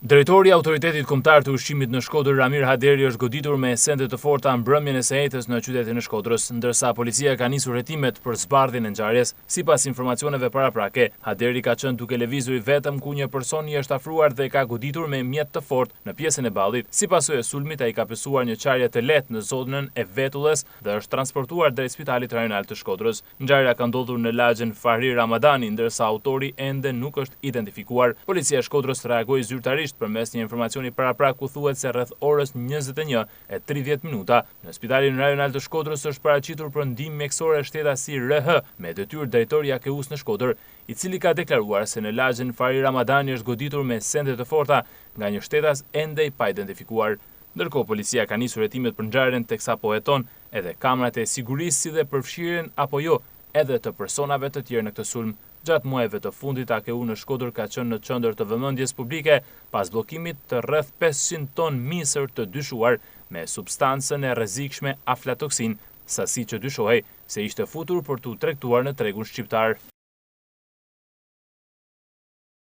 Drejtori i Autoritetit Kombëtar të Ushqimit në Shkodër, Ramir Haderi, është goditur me sende të forta mbrëmjen e së ejtës në qytetin e Shkodrës, ndërsa policia ka nisur hetimet për zbardhjen e ngjarjes. Sipas informacioneve paraprake, Haderi ka qenë duke lëvizur vetëm ku një person i është afruar dhe ka goditur me mjet të fortë në pjesën e ballit. Sipas së sulmit, ai ka pësuar një qarje të lehtë në zonën e Vetullës dhe është transportuar drejt Spitalit Rajonal të Shkodrës. Ngjarja ka ndodhur në lagjen Fahri Ramadani, ndërsa autori ende nuk është identifikuar. Policia e Shkodrës reagoi zyrtarisht përmes një informacioni paraprak ku thuhet se rreth orës 21:30 në Spitalin Rajonal të Shkodrës është paraqitur për ndihmë mjekësore shtetasi RH me detyrë drejtor i AKU-s në Shkodër, i cili ka deklaruar se në lagjen Fahri Ramadani është goditur me sende të forta nga një shtetas ende i pa identifikuar. Ndërkohë, policia ka nisur hetimet për ngjarjen teksa po heton edhe kamerat e sigurisë si dhe përfshirjen apo jo edhe të personave të tjerë në këtë sulm. Gjatë muajve të fundit, AKU në Shkodër ka qenë në qendër të vëmendjes publike pas bllokimit të rreth 500 ton misër të dyshuar me substancën e rrezikshme aflatoksin, sasi që dyshohej se ishte futur për t'u tregtuar në tregun shqiptar.